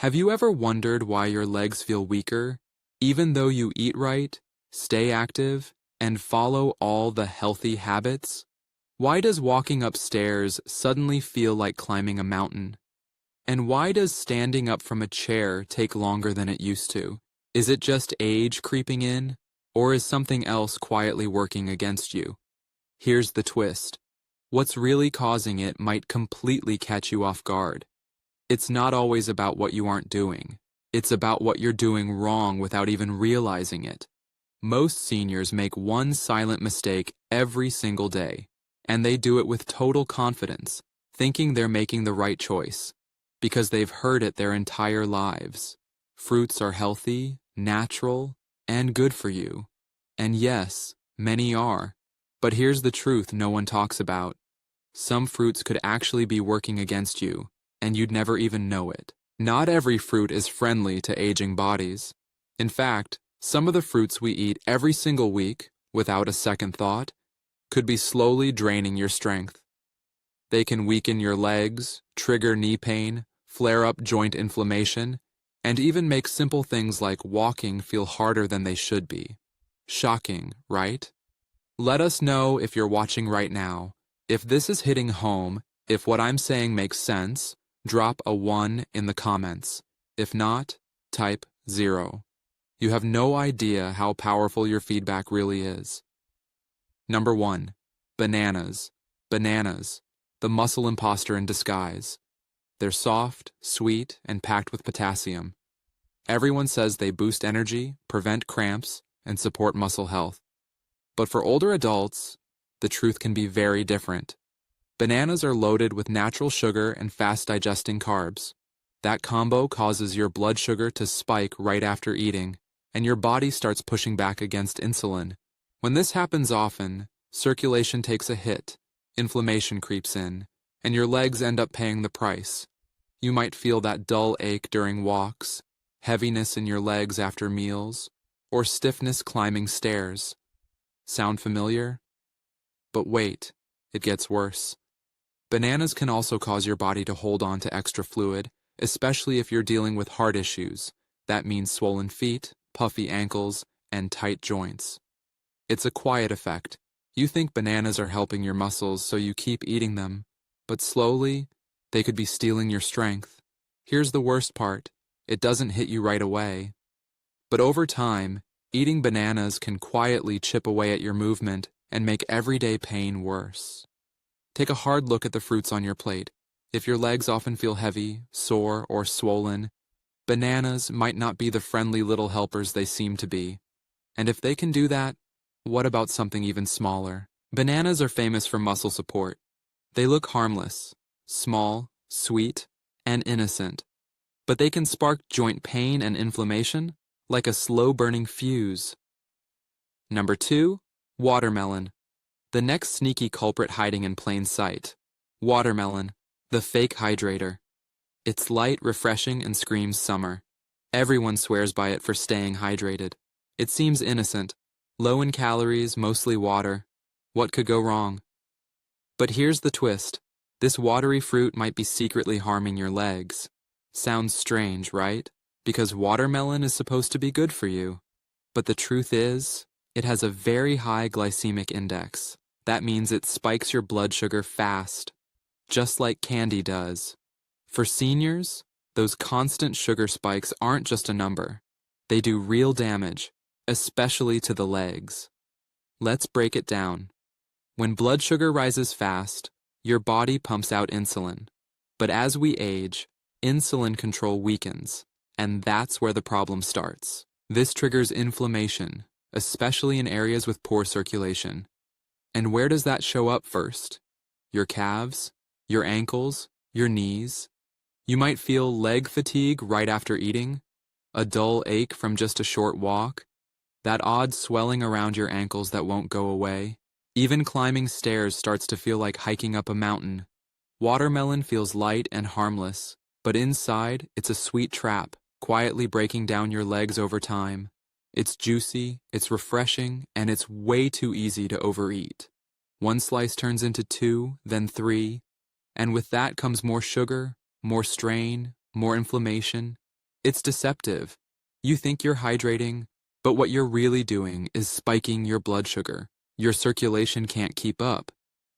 Have you ever wondered why your legs feel weaker, even though you eat right, stay active, and follow all the healthy habits? Why does walking upstairs suddenly feel like climbing a mountain? And why does standing up from a chair take longer than it used to? Is it just age creeping in, or is something else quietly working against you? Here's the twist. What's really causing it might completely catch you off guard. It's not always about what you aren't doing. It's about what you're doing wrong without even realizing it. Most seniors make one silent mistake every single day, and they do it with total confidence, thinking they're making the right choice, because they've heard it their entire lives. Fruits are healthy, natural, and good for you. And yes, many are. But here's the truth no one talks about. Some fruits could actually be working against you, and you'd never even know it. Not every fruit is friendly to aging bodies. In fact, some of the fruits we eat every single week, without a second thought, could be slowly draining your strength. They can weaken your legs, trigger knee pain, flare up joint inflammation, and even make simple things like walking feel harder than they should be. Shocking, right? Let us know if you're watching right now. If this is hitting home, if what I'm saying makes sense, drop a 1 in the comments. If not, type 0. You have no idea how powerful your feedback really is. Number 1. Bananas. Bananas, the muscle imposter in disguise. They're soft, sweet, and packed with potassium. Everyone says they boost energy, prevent cramps, and support muscle health. But for older adults, the truth can be very different. Bananas are loaded with natural sugar and fast-digesting carbs. That combo causes your blood sugar to spike right after eating, and your body starts pushing back against insulin. When this happens often, circulation takes a hit, inflammation creeps in, and your legs end up paying the price. You might feel that dull ache during walks, heaviness in your legs after meals, or stiffness climbing stairs. Sound familiar? But wait, it gets worse. Bananas can also cause your body to hold on to extra fluid, especially if you're dealing with heart issues. That means swollen feet, puffy ankles, and tight joints. It's a quiet effect. You think bananas are helping your muscles, so you keep eating them. But slowly, they could be stealing your strength. Here's the worst part. It doesn't hit you right away. But over time, eating bananas can quietly chip away at your movement and make everyday pain worse. Take a hard look at the fruits on your plate. If your legs often feel heavy, sore, or swollen, bananas might not be the friendly little helpers they seem to be. And if they can do that, what about something even smaller? Bananas are famous for muscle support. They look harmless, small, sweet, and innocent. But they can spark joint pain and inflammation like a slow-burning fuse. Number 2, watermelon. The next sneaky culprit hiding in plain sight. Watermelon, the fake hydrator. It's light, refreshing, and screams summer. Everyone swears by it for staying hydrated. It seems innocent, low in calories, mostly water. What could go wrong? But here's the twist. This watery fruit might be secretly harming your legs. Sounds strange, right? Because watermelon is supposed to be good for you. But the truth is, it has a very high glycemic index. That means it spikes your blood sugar fast, just like candy does. For seniors, those constant sugar spikes aren't just a number. They do real damage, especially to the legs. Let's break it down. When blood sugar rises fast, your body pumps out insulin. But as we age, insulin control weakens, and that's where the problem starts. This triggers inflammation, especially in areas with poor circulation. And where does that show up first? Your calves, your ankles, your knees. You might feel leg fatigue right after eating, a dull ache from just a short walk, that odd swelling around your ankles that won't go away. Even climbing stairs starts to feel like hiking up a mountain. Watermelon feels light and harmless, but inside, it's a sweet trap, quietly breaking down your legs over time. It's juicy, it's refreshing, and it's way too easy to overeat. One slice turns into 2, then 3, and with that comes more sugar, more strain, more inflammation, It's deceptive. You think you're hydrating, but what you're really doing is spiking your blood sugar. Your circulation can't keep up,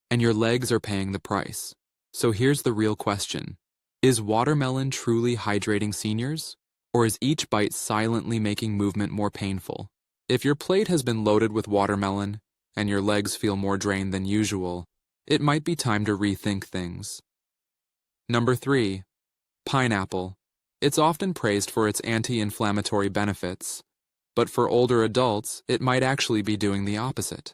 and your legs are paying the price. So here's the real question. Is watermelon truly hydrating seniors? Or is each bite silently making movement more painful? If your plate has been loaded with watermelon, and your legs feel more drained than usual, it might be time to rethink things. Number 3. Pineapple. It's often praised for its anti-inflammatory benefits, but for older adults, it might actually be doing the opposite.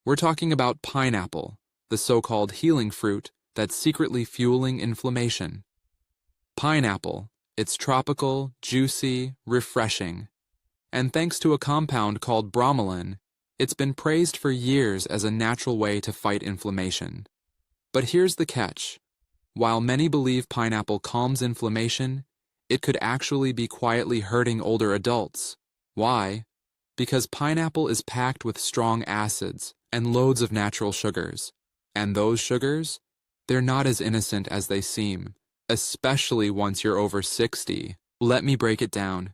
We're talking about pineapple, the so-called healing fruit that's secretly fueling inflammation. Pineapple, it's tropical, juicy, refreshing. And thanks to a compound called bromelain, it's been praised for years as a natural way to fight inflammation. But here's the catch. While many believe pineapple calms inflammation, it could actually be quietly hurting older adults. Why? Because pineapple is packed with strong acids and loads of natural sugars. And those sugars? They're not as innocent as they seem, especially once you're over 60. Let me break it down.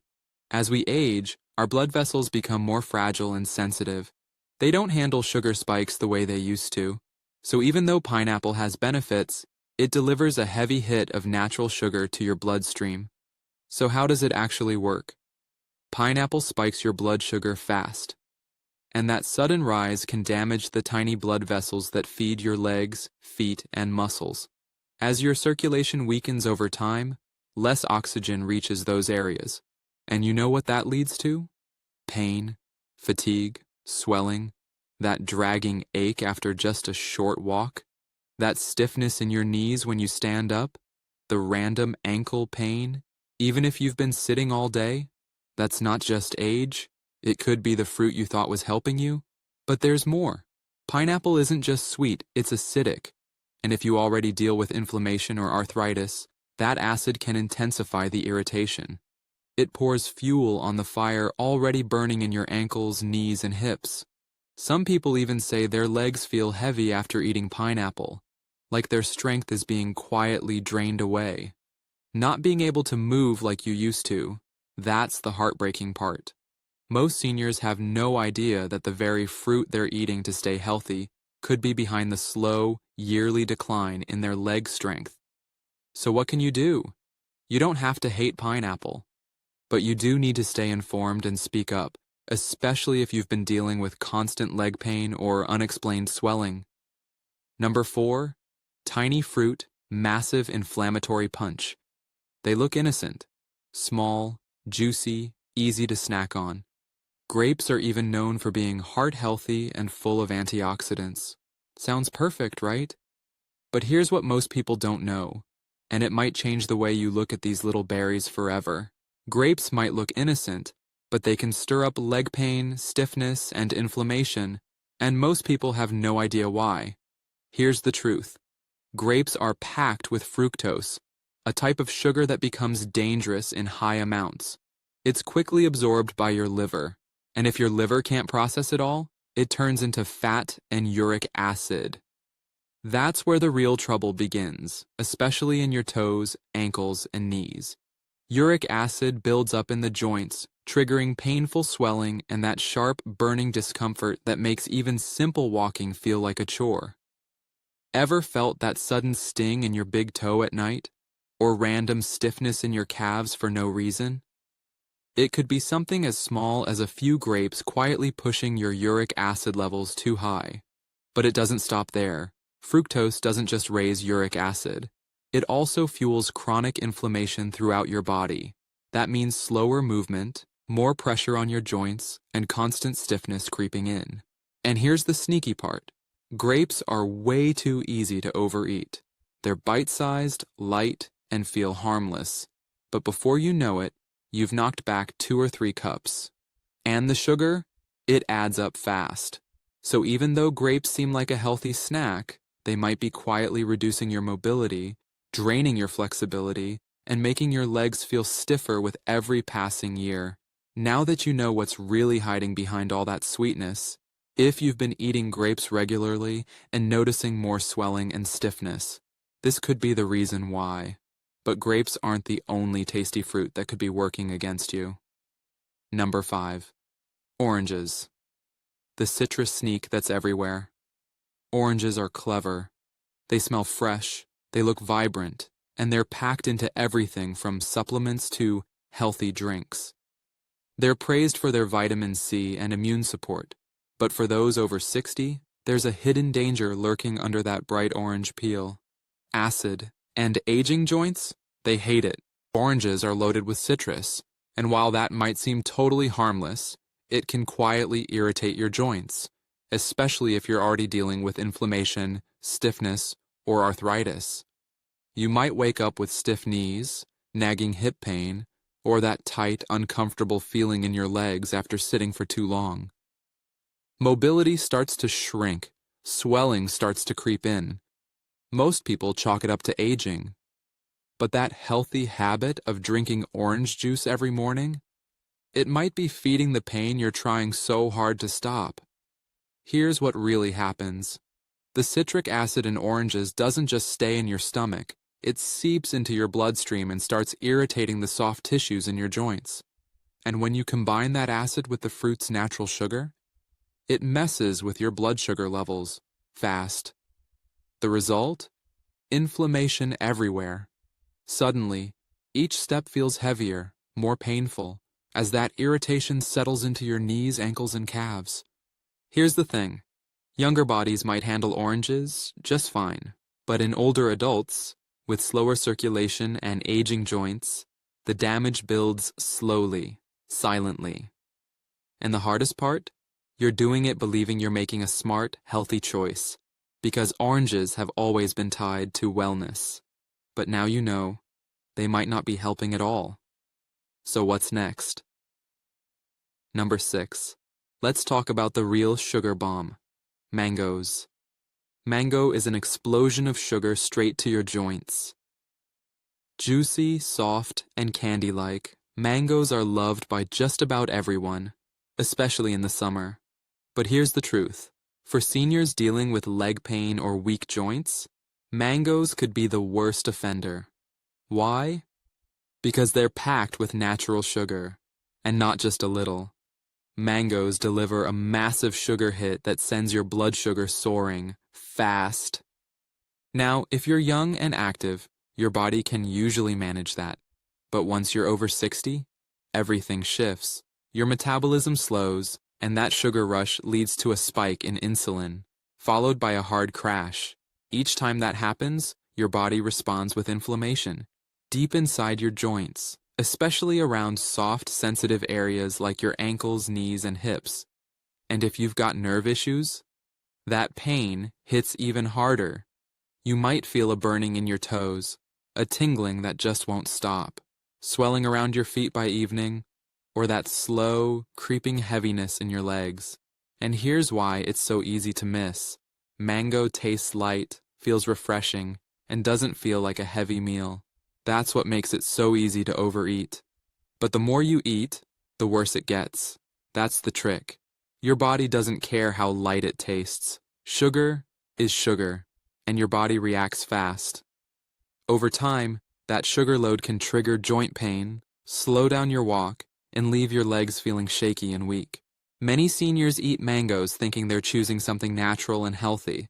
As we age, our blood vessels become more fragile and sensitive. They don't handle sugar spikes the way they used to. So even though pineapple has benefits, it delivers a heavy hit of natural sugar to your bloodstream. So how does it actually work? Pineapple spikes your blood sugar fast. And that sudden rise can damage the tiny blood vessels that feed your legs, feet, and muscles. As your circulation weakens over time, less oxygen reaches those areas. And you know what that leads to? Pain, fatigue, swelling, that dragging ache after just a short walk, that stiffness in your knees when you stand up, the random ankle pain, even if you've been sitting all day. That's not just age. It could be the fruit you thought was helping you. But there's more. Pineapple isn't just sweet, it's acidic. And if you already deal with inflammation or arthritis, that acid can intensify the irritation. It pours fuel on the fire already burning in your ankles, knees, and hips. Some people even say their legs feel heavy after eating pineapple, like their strength is being quietly drained away. Not being able to move like you used to, that's the heartbreaking part. Most seniors have no idea that the very fruit they're eating to stay healthy could be behind the slow, yearly decline in their leg strength. So what can you do? You don't have to hate pineapple, but you do need to stay informed and speak up, especially if you've been dealing with constant leg pain or unexplained swelling. Number 4, tiny fruit, massive inflammatory punch. They look innocent, small, juicy, easy to snack on. Grapes are even known for being heart-healthy and full of antioxidants. Sounds perfect, right? But here's what most people don't know, and it might change the way you look at these little berries forever. Grapes might look innocent, but they can stir up leg pain, stiffness, and inflammation, and most people have no idea why. Here's the truth. Grapes are packed with fructose, a type of sugar that becomes dangerous in high amounts. It's quickly absorbed by your liver, and if your liver can't process it all, it turns into fat and uric acid. That's where the real trouble begins, especially in your toes, ankles, and knees. Uric acid builds up in the joints, triggering painful swelling and that sharp, burning discomfort that makes even simple walking feel like a chore. Ever felt that sudden sting in your big toe at night? Or random stiffness in your calves for no reason? It could be something as small as a few grapes quietly pushing your uric acid levels too high. But it doesn't stop there. Fructose doesn't just raise uric acid. It also fuels chronic inflammation throughout your body. That means slower movement, more pressure on your joints, and constant stiffness creeping in. And here's the sneaky part. Grapes are way too easy to overeat. They're bite-sized, light, and feel harmless. But before you know it, you've knocked back 2 or 3 cups. And the sugar? It adds up fast. So even though grapes seem like a healthy snack, they might be quietly reducing your mobility, draining your flexibility, and making your legs feel stiffer with every passing year. Now that you know what's really hiding behind all that sweetness, if you've been eating grapes regularly and noticing more swelling and stiffness, this could be the reason why. But grapes aren't the only tasty fruit that could be working against you. Number 5. Oranges. The citrus sneak that's everywhere. Oranges are clever. They smell fresh, they look vibrant, and they're packed into everything from supplements to healthy drinks. They're praised for their vitamin C and immune support, but for those over 60, there's a hidden danger lurking under that bright orange peel. Acid. And aging joints? They hate it. Oranges are loaded with citrus, and while that might seem totally harmless, it can quietly irritate your joints, especially if you're already dealing with inflammation, stiffness, or arthritis. You might wake up with stiff knees, nagging hip pain, or that tight, uncomfortable feeling in your legs after sitting for too long. Mobility starts to shrink, swelling starts to creep in. Most people chalk it up to aging. But that healthy habit of drinking orange juice every morning, it might be feeding the pain you're trying so hard to stop. Here's what really happens. The citric acid in oranges doesn't just stay in your stomach, it seeps into your bloodstream and starts irritating the soft tissues in your joints. And when you combine that acid with the fruit's natural sugar, it messes with your blood sugar levels, fast. The result? Inflammation everywhere. Suddenly, each step feels heavier, more painful, as that irritation settles into your knees, ankles, and calves. Here's the thing. Younger bodies might handle oranges just fine, but in older adults, with slower circulation and aging joints, the damage builds slowly, silently. And the hardest part? You're doing it believing you're making a smart, healthy choice, because oranges have always been tied to wellness. But now you know, they might not be helping at all. So what's next? Number 6. Let's talk about the real sugar bomb. Mangoes. Mango is an explosion of sugar straight to your joints. Juicy, soft, and candy-like, mangoes are loved by just about everyone, especially in the summer. But here's the truth. For seniors dealing with leg pain or weak joints, mangoes could be the worst offender. Why? Because they're packed with natural sugar, and not just a little. Mangoes deliver a massive sugar hit that sends your blood sugar soaring, fast. Now, if you're young and active, your body can usually manage that. But once you're over 60, everything shifts. Your metabolism slows, and that sugar rush leads to a spike in insulin, followed by a hard crash. Each time that happens, your body responds with inflammation, deep inside your joints, especially around soft, sensitive areas like your ankles, knees, and hips. And if you've got nerve issues, that pain hits even harder. You might feel a burning in your toes, a tingling that just won't stop, swelling around your feet by evening, or that slow, creeping heaviness in your legs. And here's why it's so easy to miss. Mango tastes light, feels refreshing, and doesn't feel like a heavy meal. That's what makes it so easy to overeat. But the more you eat, the worse it gets. That's the trick. Your body doesn't care how light it tastes. Sugar is sugar, and your body reacts fast. Over time, that sugar load can trigger joint pain, slow down your walk, and leave your legs feeling shaky and weak. Many seniors eat mangoes thinking they're choosing something natural and healthy.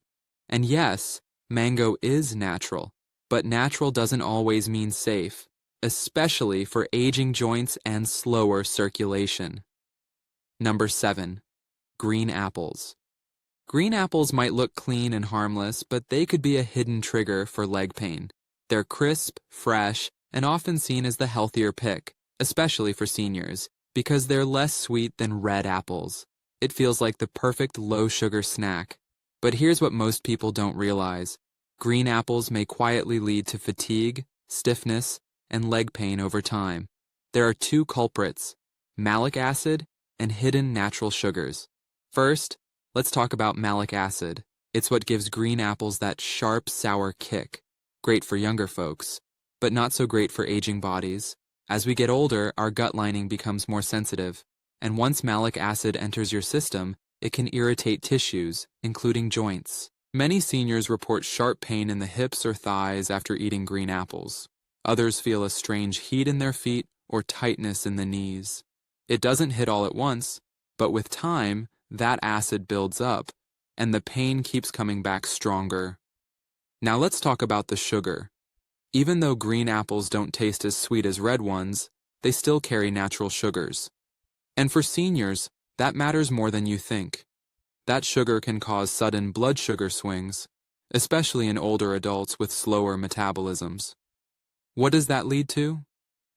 And yes, mango is natural, but natural doesn't always mean safe, especially for aging joints and slower circulation. Number 7. Green apples. Green apples might look clean and harmless, but they could be a hidden trigger for leg pain. They're crisp, fresh, and often seen as the healthier pick, especially for seniors, because they're less sweet than red apples. It feels like the perfect low-sugar snack. But here's what most people don't realize. Green apples may quietly lead to fatigue, stiffness, and leg pain over time. There are 2 culprits, malic acid and hidden natural sugars. First, let's talk about malic acid. It's what gives green apples that sharp, sour kick. Great for younger folks, but not so great for aging bodies. As we get older, our gut lining becomes more sensitive, and once malic acid enters your system, it can irritate tissues, including joints. Many seniors report sharp pain in the hips or thighs after eating green apples. Others feel a strange heat in their feet or tightness in the knees. It doesn't hit all at once, but with time, that acid builds up, and the pain keeps coming back stronger. Now let's talk about the sugar. Even though green apples don't taste as sweet as red ones, they still carry natural sugars. And for seniors, that matters more than you think. That sugar can cause sudden blood sugar swings, especially in older adults with slower metabolisms. What does that lead to?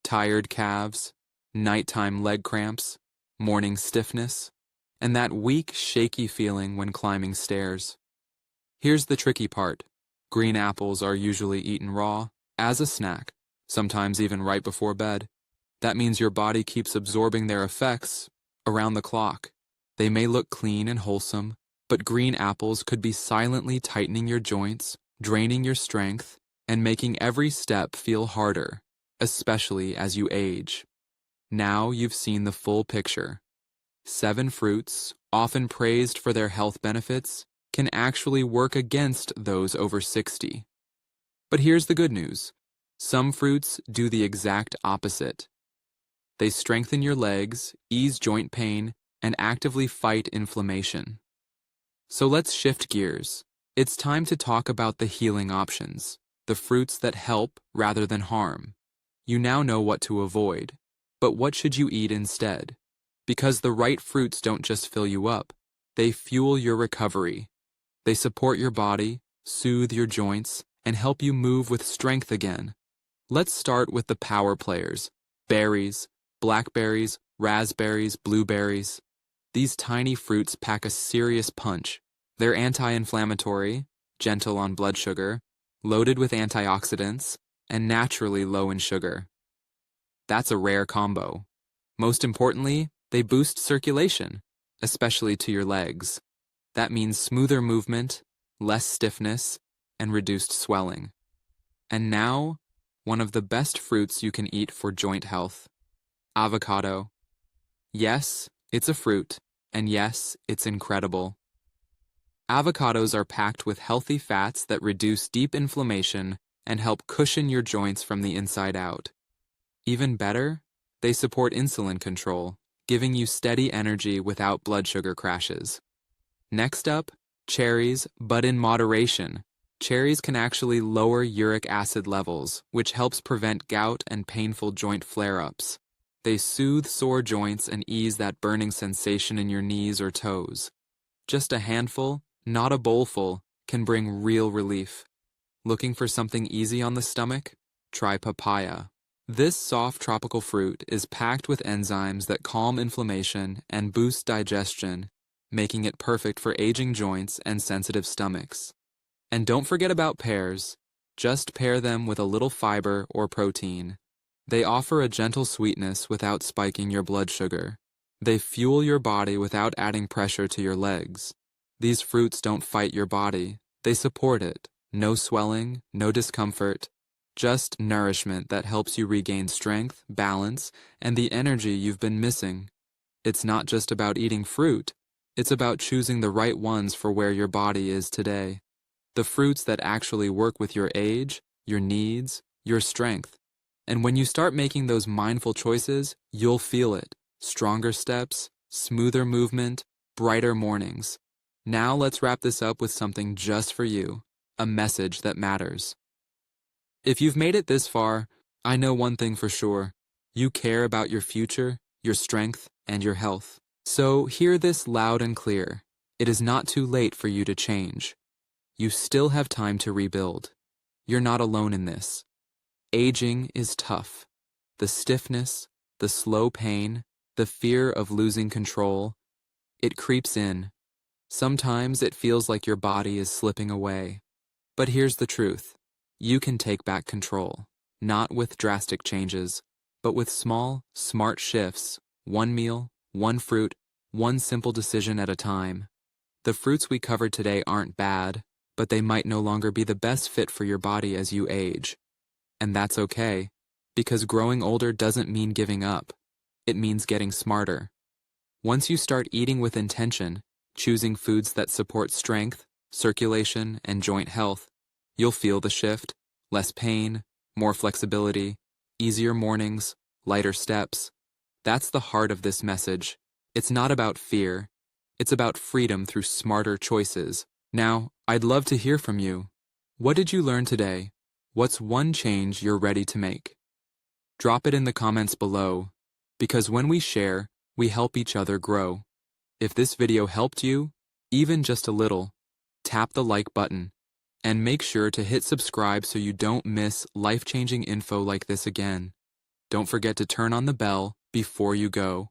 Tired calves, nighttime leg cramps, morning stiffness, and that weak, shaky feeling when climbing stairs. Here's the tricky part. Green apples are usually eaten raw, as a snack, sometimes even right before bed. That means your body keeps absorbing their effects around the clock. They may look clean and wholesome, but green apples could be silently tightening your joints, draining your strength, and making every step feel harder, especially as you age. Now you've seen the full picture. 7 fruits, often praised for their health benefits, can actually work against those over 60. But here's the good news. Some fruits do the exact opposite. They strengthen your legs, ease joint pain, and actively fight inflammation. So let's shift gears. It's time to talk about the healing options, the fruits that help rather than harm. You now know what to avoid, but what should you eat instead? Because the right fruits don't just fill you up, they fuel your recovery. They support your body, soothe your joints, and help you move with strength again. Let's start with the power players: berries, blackberries, raspberries, blueberries. These tiny fruits pack a serious punch. They're anti-inflammatory, gentle on blood sugar, loaded with antioxidants, and naturally low in sugar. That's a rare combo. Most importantly, they boost circulation, especially to your legs. That means smoother movement, less stiffness, and reduced swelling. And now, one of the best fruits you can eat for joint health: avocado. Yes, it's a fruit, and yes, it's incredible. Avocados are packed with healthy fats that reduce deep inflammation and help cushion your joints from the inside out. Even better, they support insulin control, giving you steady energy without blood sugar crashes. Next up, cherries, but in moderation. Cherries can actually lower uric acid levels, which helps prevent gout and painful joint flare-ups. They soothe sore joints and ease that burning sensation in your knees or toes. Just a handful, not a bowlful, can bring real relief. Looking for something easy on the stomach? Try papaya. This soft tropical fruit is packed with enzymes that calm inflammation and boost digestion, making it perfect for aging joints and sensitive stomachs. And don't forget about pears. Just pair them with a little fiber or protein. They offer a gentle sweetness without spiking your blood sugar. They fuel your body without adding pressure to your legs. These fruits don't fight your body. They support it. No swelling, no discomfort, just nourishment that helps you regain strength, balance, and the energy you've been missing. It's not just about eating fruit. It's about choosing the right ones for where your body is today. The fruits that actually work with your age, your needs, your strength. And when you start making those mindful choices, you'll feel it. Stronger steps, smoother movement, brighter mornings. Now let's wrap this up with something just for you, a message that matters. If you've made it this far, I know one thing for sure. You care about your future, your strength, and your health. So hear this loud and clear. It is not too late for you to change. You still have time to rebuild. You're not alone in this. Aging is tough. The stiffness, the slow pain, the fear of losing control, it creeps in. Sometimes it feels like your body is slipping away. But here's the truth. You can take back control, not with drastic changes, but with small, smart shifts, one meal, one fruit, one simple decision at a time. The fruits we covered today aren't bad, but they might no longer be the best fit for your body as you age. And that's okay, because growing older doesn't mean giving up. It means getting smarter. Once you start eating with intention, choosing foods that support strength, circulation, and joint health, you'll feel the shift: less pain, more flexibility, easier mornings, lighter steps. That's the heart of this message. It's not about fear. It's about freedom through smarter choices. Now, I'd love to hear from you. What did you learn today? What's one change you're ready to make? Drop it in the comments below, because when we share, we help each other grow. If this video helped you, even just a little, tap the like button, and make sure to hit subscribe so you don't miss life-changing info like this again. Don't forget to turn on the bell before you go.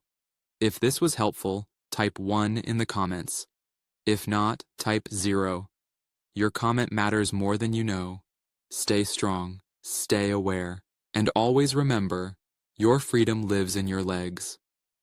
If this was helpful, type 1 in the comments. If not, type 0. Your comment matters more than you know. Stay strong, stay aware, and always remember, your freedom lives in your legs.